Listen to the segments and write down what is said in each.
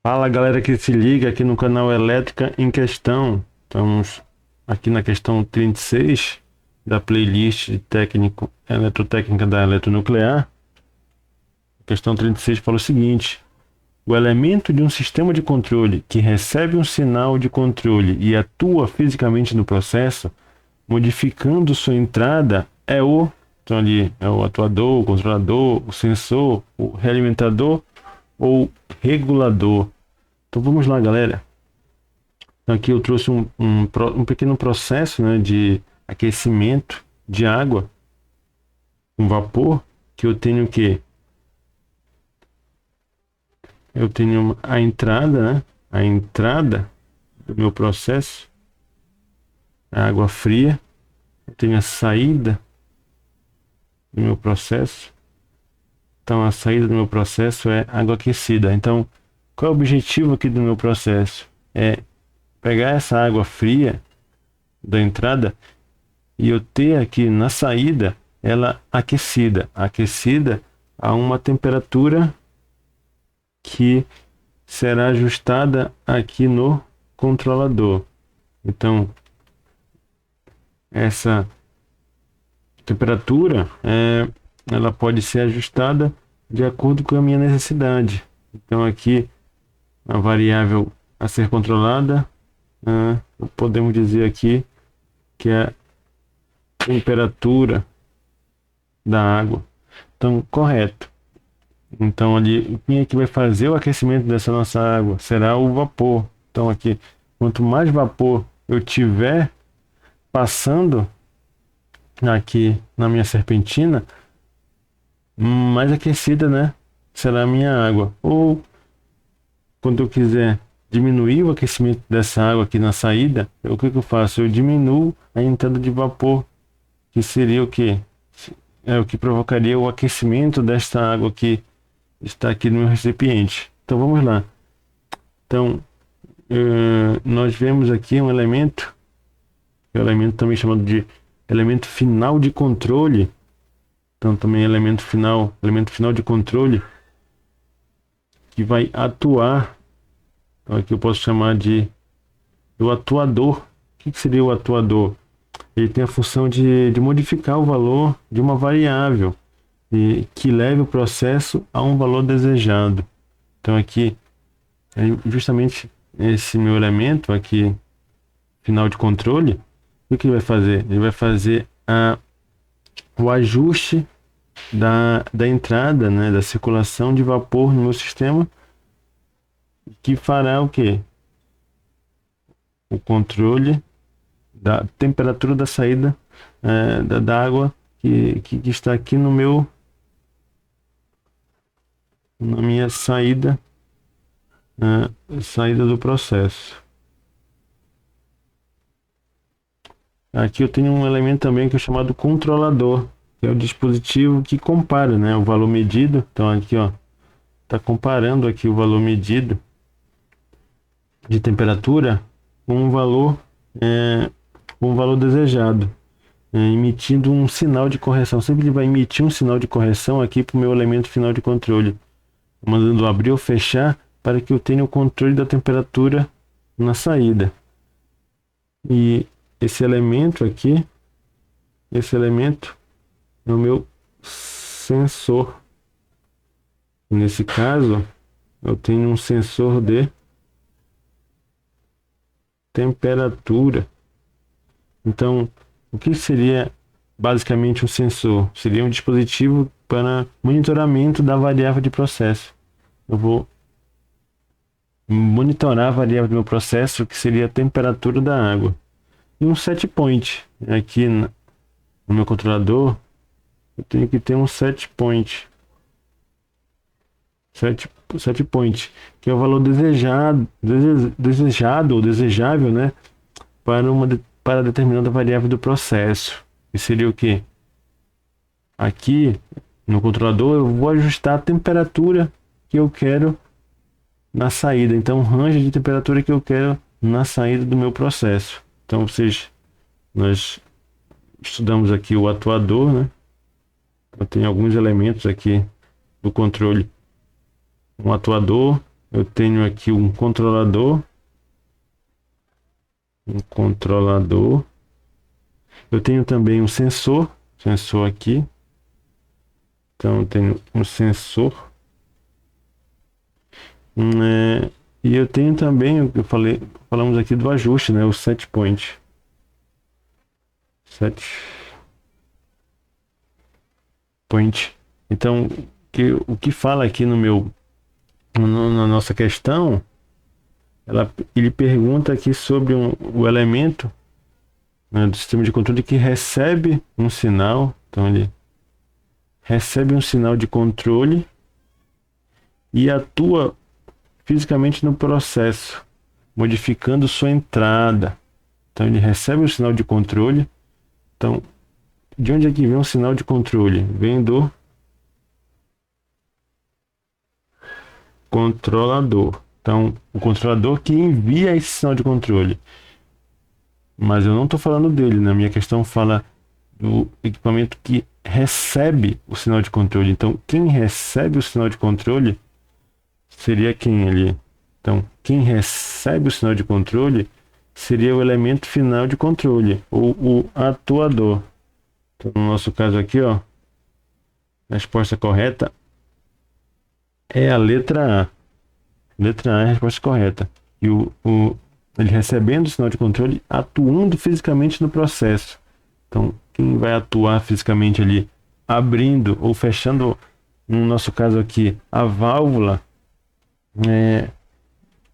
Fala galera que se liga aqui no canal Elétrica em Questão. Estamos aqui na questão 36 da playlist de técnico eletrotécnica da eletronuclear. A questão 36 fala o seguinte: o elemento de um sistema de controle que recebe um sinal de controle e atua fisicamente no processo, modificando sua entrada, então ali é o atuador, o controlador, o sensor, o realimentador ou regulador. Então vamos lá, galera. Então, aqui eu trouxe um pequeno processo, né, de aquecimento de água com vapor, que eu tenho que eu tenho a entrada, né, a entrada do meu processo, a água fria, eu tenho a saída do meu processo. Então a saída do meu processo é água aquecida. Então, qual é o objetivo aqui do meu processo? É pegar essa água fria da entrada e eu ter aqui na saída ela aquecida a uma temperatura que será ajustada aqui no controlador. Então, essa temperatura ela pode ser ajustada de acordo com a minha necessidade. Então, aqui a variável a ser controlada, podemos dizer aqui que é a temperatura da água. Então, correto. Então, ali, quem é que vai fazer o aquecimento dessa nossa água? Será o vapor. Então, aqui, quanto mais vapor eu tiver passando aqui na minha serpentina, mais aquecida, né, será a minha água. Ou, quando eu quiser diminuir o aquecimento dessa água aqui na saída, o que eu faço? Eu diminuo a entrada de vapor, que seria o quê? É o que provocaria o aquecimento desta água que está aqui no meu recipiente. Então vamos lá. Então nós vemos aqui um elemento, elemento também chamado de elemento final de controle. Então também elemento final de controle que vai atuar. Então aqui eu posso chamar do atuador. O que seria o atuador? Ele tem a função de modificar o valor de uma variável e que leve o processo a um valor desejado. Então aqui justamente esse meu elemento aqui, final de controle, o que ele vai fazer? Ele vai fazer o ajuste da entrada, né, da circulação de vapor no meu sistema, que fará o quê? O controle da temperatura da saída da água que está aqui na minha saída, saída do processo. Aqui eu tenho um elemento também que é chamado controlador, que é o dispositivo que compara, né, o valor medido. Então aqui, ó, está comparando aqui o valor medido de temperatura com um valor desejado, emitindo um sinal de correção. Sempre ele vai emitir um sinal de correção aqui para o meu elemento final de controle, mandando abrir ou fechar para que eu tenha o controle da temperatura na saída. E esse elemento aqui, é o meu sensor. Nesse caso, eu tenho um sensor de temperatura. Então, o que seria basicamente um sensor? Seria um dispositivo para monitoramento da variável de processo. Eu vou monitorar a variável do meu processo, que seria a temperatura da água. E um set point. Aqui no meu controlador, eu tenho que ter um set point. Set point, que é o valor desejado ou desejável, né, para determinada variável do processo. E seria o que? Aqui no controlador eu vou ajustar a temperatura que eu quero na saída. Então, o range de temperatura que eu quero na saída do meu processo. Então, nós estudamos aqui o atuador, né? Eu tenho alguns elementos aqui do controle. Um atuador, eu tenho aqui um controlador. Eu tenho também um sensor aqui. Então eu tenho um sensor. E eu tenho também o que falamos aqui do ajuste, né? O set point. Então, o que fala aqui na nossa questão, ele pergunta aqui sobre o elemento, né, do sistema de controle que recebe um sinal. Então ele recebe um sinal de controle e atua fisicamente no processo, modificando sua entrada. Então ele recebe o sinal de controle. Então, de onde é que vem o sinal de controle? Vem do controlador. Então, o controlador que envia esse sinal de controle. Mas eu não estou falando dele, né? Minha questão fala do equipamento que recebe o sinal de controle. Então, quem recebe o sinal de controle seria quem ali? Então, quem recebe o sinal de controle seria o elemento final de controle, ou o atuador. Então, no nosso caso aqui, ó, a resposta correta é a letra A. Letra A é a resposta correta. E ele recebendo o sinal de controle, atuando fisicamente no processo. Então, quem vai atuar fisicamente ali, abrindo ou fechando, no nosso caso aqui, a válvula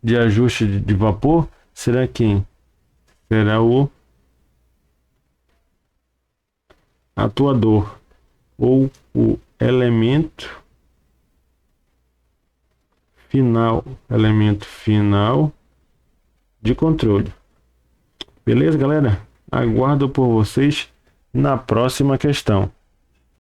de ajuste de vapor, será quem? Será o atuador, ou o elemento final de controle. Beleza, galera? Aguardo por vocês na próxima questão.